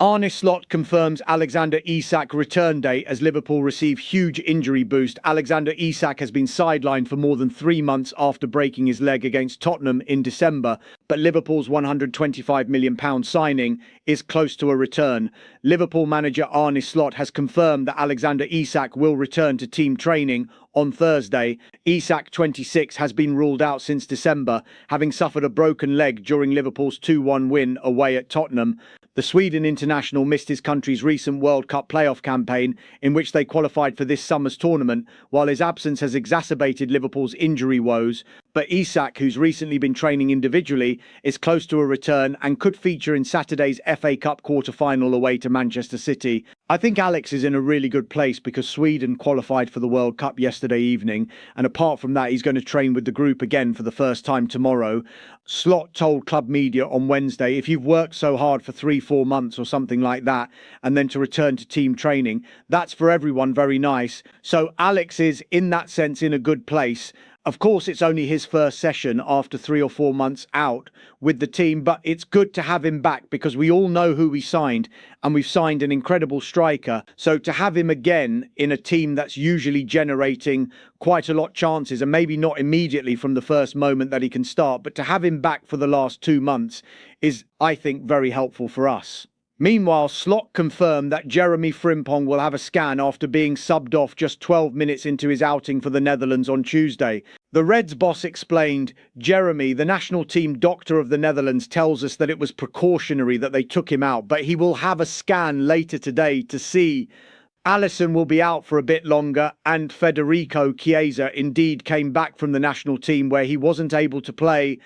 Arne Slot confirms Alexander Isak return date as Liverpool receive huge injury boost. Alexander Isak has been sidelined for more than 3 months after breaking his leg against Tottenham in December, but Liverpool's £125 million signing is close to a return. Liverpool manager Arne Slot has confirmed that Alexander Isak will return to team training on Thursday. Isak, 26, has been ruled out since December, having suffered a broken leg during Liverpool's 2-1 win away at Tottenham. The Sweden international missed his country's recent World Cup playoff campaign, in which they qualified for this summer's tournament, while his absence has exacerbated Liverpool's injury woes. But Isak, who's recently been training individually, is close to a return and could feature in Saturday's FA Cup quarter-final away to Manchester City. I think Alex is in a really good place because Sweden qualified for the World Cup yesterday evening, and apart from that, he's going to train with the group again for the first time tomorrow. Slot told club media on Wednesday, if you've worked so hard for 3-4 months or something like that, and then to return to team training, that's for everyone very nice. So Alex is, in that sense, in a good place. Of course, it's only his first session after 3 or 4 months out with the team, but it's good to have him back because we all know who we signed, and we've signed an incredible striker. So to have him again in a team that's usually generating quite a lot of chances, and maybe not immediately from the first moment that he can start, but to have him back for the last 2 months is, I think, very helpful for us. Meanwhile, Slot confirmed that Jeremy Frimpong will have a scan after being subbed off just 12 minutes into his outing for the Netherlands on Tuesday. The Reds boss explained, Jeremy, the national team doctor of the Netherlands, tells us that it was precautionary that they took him out, but he will have a scan later today to see. Alisson will be out for a bit longer, and Federico Chiesa indeed came back from the national team where he wasn't able to play,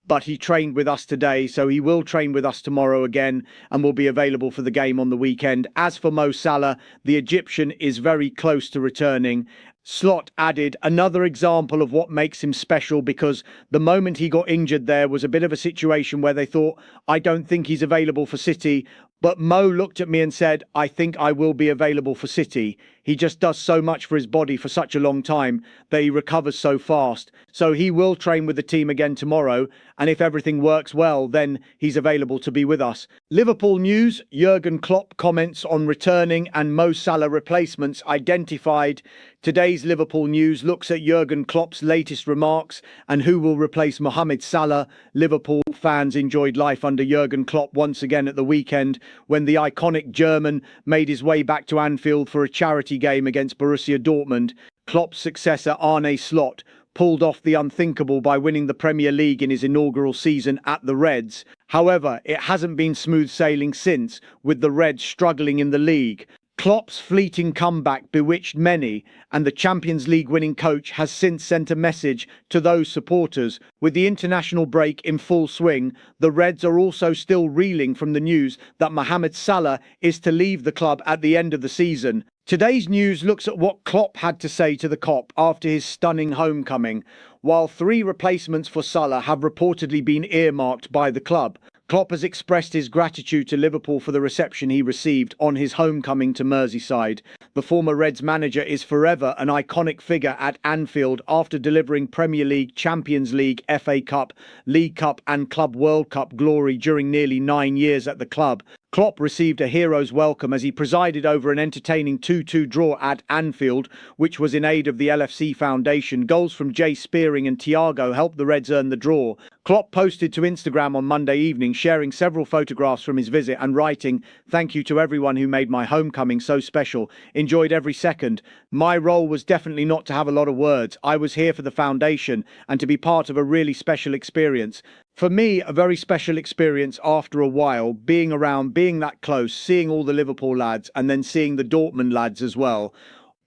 but he trained with us today, so he will train with us tomorrow again and will be available for the game on the weekend. As for Mo Salah, the Egyptian is very close to returning. Slot added, another example of what makes him special, because the moment he got injured there was a bit of a situation where they thought, I don't think he's available for City. But Mo looked at me and said, I think I will be available for City. He just does so much for his body for such a long time that he recovers so fast. So he will train with the team again tomorrow, and if everything works well, then he's available to be with us. Liverpool news, Jurgen Klopp comments on returning and Mo Salah replacements identified. Today's Liverpool news looks at Jurgen Klopp's latest remarks and who will replace Mohamed Salah. Liverpool fans enjoyed life under Jurgen Klopp once again at the weekend when the iconic German made his way back to Anfield for a charity game against Borussia Dortmund. Klopp's successor Arne Slot pulled off the unthinkable by winning the Premier League in his inaugural season at the Reds. However, it hasn't been smooth sailing since, with the Reds struggling in the league. Klopp's fleeting comeback bewitched many, and the Champions League winning coach has since sent a message to those supporters. With the international break in full swing, the Reds are also still reeling from the news that Mohamed Salah is to leave the club at the end of the season. Today's news looks at what Klopp had to say to the Kop after his stunning homecoming. While 3 replacements for Salah have reportedly been earmarked by the club, Klopp has expressed his gratitude to Liverpool for the reception he received on his homecoming to Merseyside. The former Reds manager is forever an iconic figure at Anfield after delivering Premier League, Champions League, FA Cup, League Cup and Club World Cup glory during nearly 9 years at the club. Klopp received a hero's welcome as he presided over an entertaining 2-2 draw at Anfield, which was in aid of the LFC Foundation. Goals from Jay Spearing and Thiago helped the Reds earn the draw. Klopp posted to Instagram on Monday evening, sharing several photographs from his visit and writing, "Thank you to everyone who made my homecoming so special. Enjoyed every second. My role was definitely not to have a lot of words. I was here for the foundation and to be part of a really special experience." For me, a very special experience after a while, being around, being that close, seeing all the Liverpool lads and then seeing the Dortmund lads as well,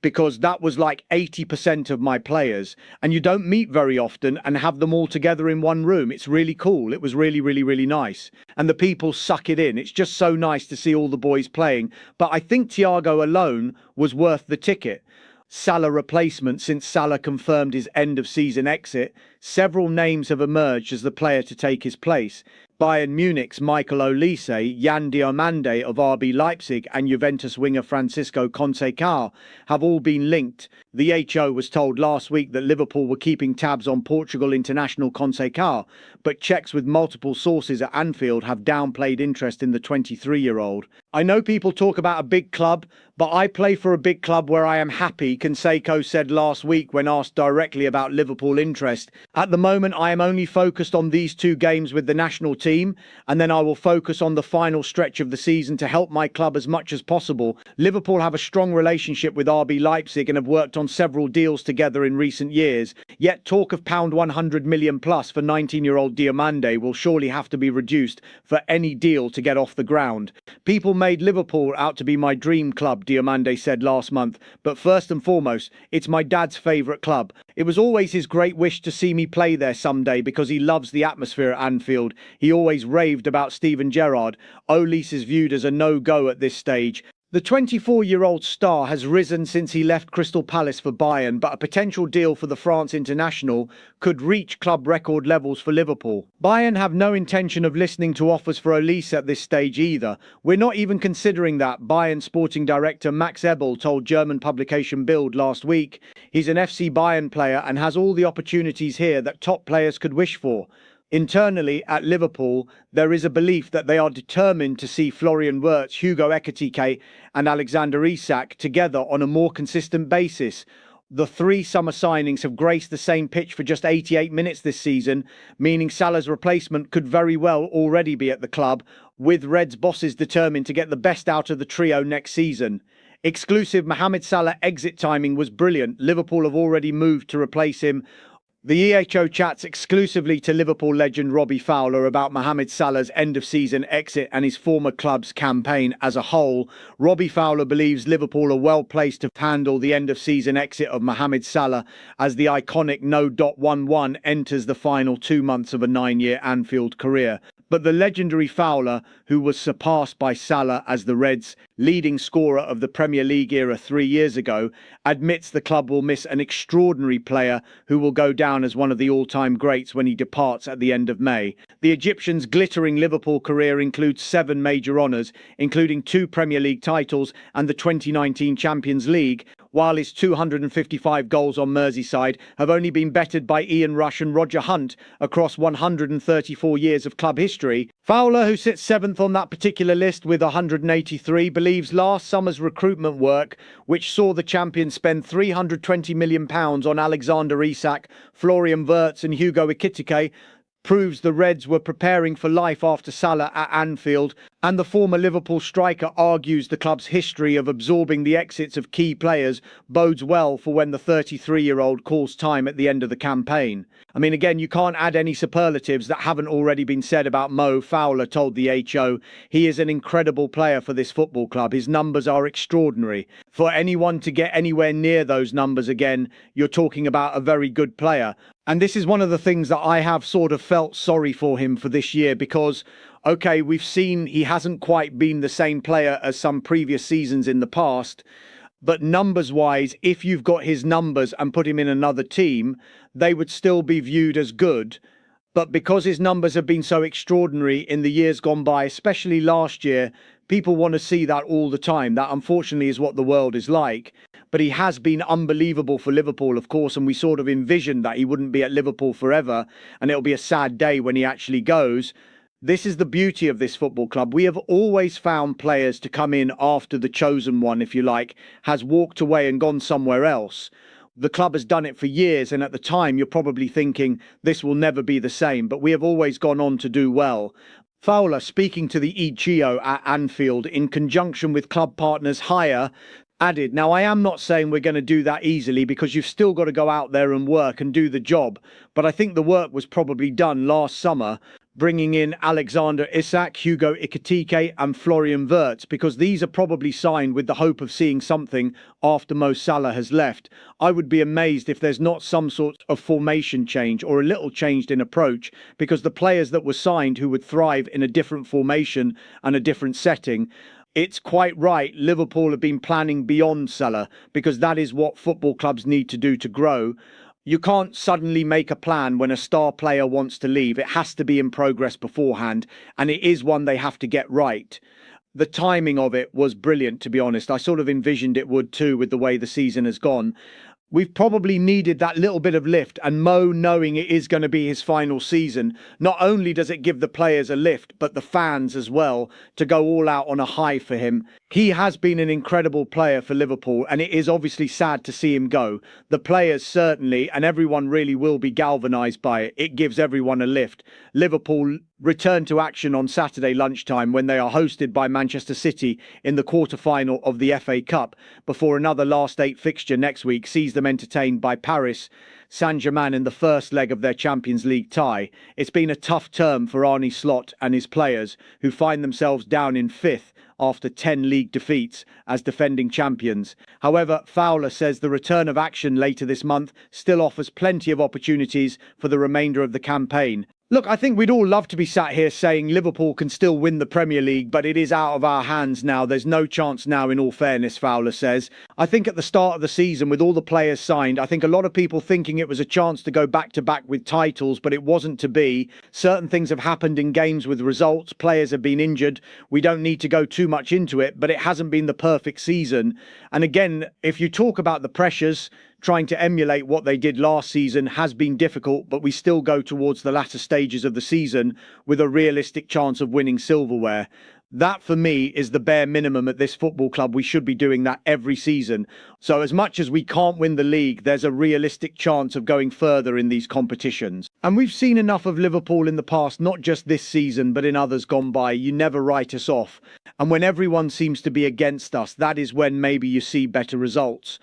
because that was like 80% of my players, and you don't meet very often and have them all together in one room. It's really cool. It was really, really, really nice. And the people suck it in. It's just so nice to see all the boys playing. But I think Thiago alone was worth the ticket. Salah replacement since Salah confirmed his end-of-season exit. Several names have emerged as the player to take his place. Bayern Munich's Michael Olise, Yan Diomande of RB Leipzig and Juventus winger Francisco Conceição have all been linked. The HO was told last week that Liverpool were keeping tabs on Portugal international Conceição, but checks with multiple sources at Anfield have downplayed interest in the 23-year-old. I know people talk about a big club, but I play for a big club where I am happy, Canseco said last week when asked directly about Liverpool interest. At the moment, I am only focused on these two games with the national team, and then I will focus on the final stretch of the season to help my club as much as possible. Liverpool have a strong relationship with RB Leipzig and have worked on several deals together in recent years, yet talk of pound 100 million plus for 19-year-old Diomande will surely have to be reduced for any deal to get off the ground. People made Liverpool out to be my dream club, Diomande said last month, but first and foremost, it's my dad's favourite club. It was always his great wish to see me play there someday because he loves the atmosphere at Anfield. He always raved about Steven Gerrard. Olise is viewed as a no-go at this stage. The 24-year-old star has risen since he left Crystal Palace for Bayern, but a potential deal for the France international could reach club record levels for Liverpool. Bayern have no intention of listening to offers for Olise at this stage either. We're not even considering that, Bayern sporting director Max Ebel told German publication Bild last week. He's an FC Bayern player and has all the opportunities here that top players could wish for. Internally at Liverpool, there is a belief that they are determined to see Florian Wirtz, Hugo Ekitike and Alexander Isak together on a more consistent basis. The three summer signings have graced the same pitch for just 88 minutes this season, meaning Salah's replacement could very well already be at the club, with Reds bosses determined to get the best out of the trio next season. Exclusive Mohamed Salah exit timing was brilliant. Liverpool have already moved to replace him. The EHO chats exclusively to Liverpool legend Robbie Fowler about Mohamed Salah's end-of-season exit and his former club's campaign as a whole. Robbie Fowler believes Liverpool are well placed to handle the end-of-season exit of Mohamed Salah as the iconic No.11 enters the final 2 months of a 9-year Anfield career. But the legendary Fowler, who was surpassed by Salah as the Reds' leading scorer of the Premier League era 3 years ago, admits the club will miss an extraordinary player who will go down as one of the all-time greats when he departs at the end of May. The Egyptian's glittering Liverpool career includes 7 major honours, including 2 Premier League titles and the 2019 Champions League, while his 255 goals on Merseyside have only been bettered by Ian Rush and Roger Hunt across 134 years of club history. Fowler, who sits 7th on that particular list with 183, believes last summer's recruitment work, which saw the champions spend £320 million on Alexander Isak, Florian Wirtz and Hugo Ekitike, proves the Reds were preparing for life after Salah at Anfield, and the former Liverpool striker argues the club's history of absorbing the exits of key players bodes well for when the 33-year-old calls time at the end of the campaign. I mean, again, you can't add any superlatives that haven't already been said about Mo. Fowler told the HO. He is an incredible player for this football club. His numbers are extraordinary. For anyone to get anywhere near those numbers again, you're talking about a very good player. And this is one of the things that I have sort of felt sorry for him for this year because, okay, we've seen he hasn't quite been the same player as some previous seasons in the past. But numbers-wise, if you've got his numbers and put him in another team, they would still be viewed as good. But because his numbers have been so extraordinary in the years gone by, especially last year, people want to see that all the time. That unfortunately is what the world is like. But he has been unbelievable for Liverpool, of course, and we sort of envisioned that he wouldn't be at Liverpool forever, and it'll be a sad day when he actually goes. This is the beauty of this football club. We have always found players to come in after the chosen one, if you like, has walked away and gone somewhere else. The club has done it for years, and at the time you're probably thinking this will never be the same, but we have always gone on to do well. Fowler, speaking to the ECHO at Anfield in conjunction with club partners Hire, added, now I am not saying we're going to do that easily because you've still got to go out there and work and do the job, but I think the work was probably done last summer, bringing in Alexander Isak, Hugo Ekitike and Florian Wirtz, because these are probably signed with the hope of seeing something after Mo Salah has left. I would be amazed if there's not some sort of formation change or a little changed in approach, because the players that were signed who would thrive in a different formation and a different setting, it's quite right, Liverpool have been planning beyond Salah, because that is what football clubs need to do to grow. You can't suddenly make a plan when a star player wants to leave. It has to be in progress beforehand, and it is one they have to get right. The timing of it was brilliant, to be honest. I sort of envisioned it would too with the way the season has gone. We've probably needed that little bit of lift, and Mo, knowing it is going to be his final season, not only does it give the players a lift, but the fans as well, to go all out on a high for him. He has been an incredible player for Liverpool, and it is obviously sad to see him go. The players certainly, and everyone really will be galvanised by it. It gives everyone a lift. Liverpool return to action on Saturday lunchtime when they are hosted by Manchester City in the quarter-final of the FA Cup, before another last eight fixture next week sees them entertained by Paris Saint-Germain in the first leg of their Champions League tie. It's been a tough term for Arne Slot and his players, who find themselves down in fifth after 10 league defeats as defending champions. However, Fowler says the return of action later this month still offers plenty of opportunities for the remainder of the campaign. Look, I think we'd all love to be sat here saying Liverpool can still win the Premier League, but it is out of our hands now. There's no chance now, in all fairness, Fowler says. I think at the start of the season, with all the players signed, I think a lot of people thinking it was a chance to go back-to-back with titles, but it wasn't to be. Certain things have happened in games with results. Players have been injured. We don't need to go too much into it, but it hasn't been the perfect season. And again, if you talk about the pressures, trying to emulate what they did last season has been difficult, but we still go towards the latter stages of the season with a realistic chance of winning silverware. That, for me, is the bare minimum at this football club. We should be doing that every season. So as much as we can't win the league, there's a realistic chance of going further in these competitions. And we've seen enough of Liverpool in the past, not just this season, but in others gone by. You never write us off. And when everyone seems to be against us, that is when maybe you see better results.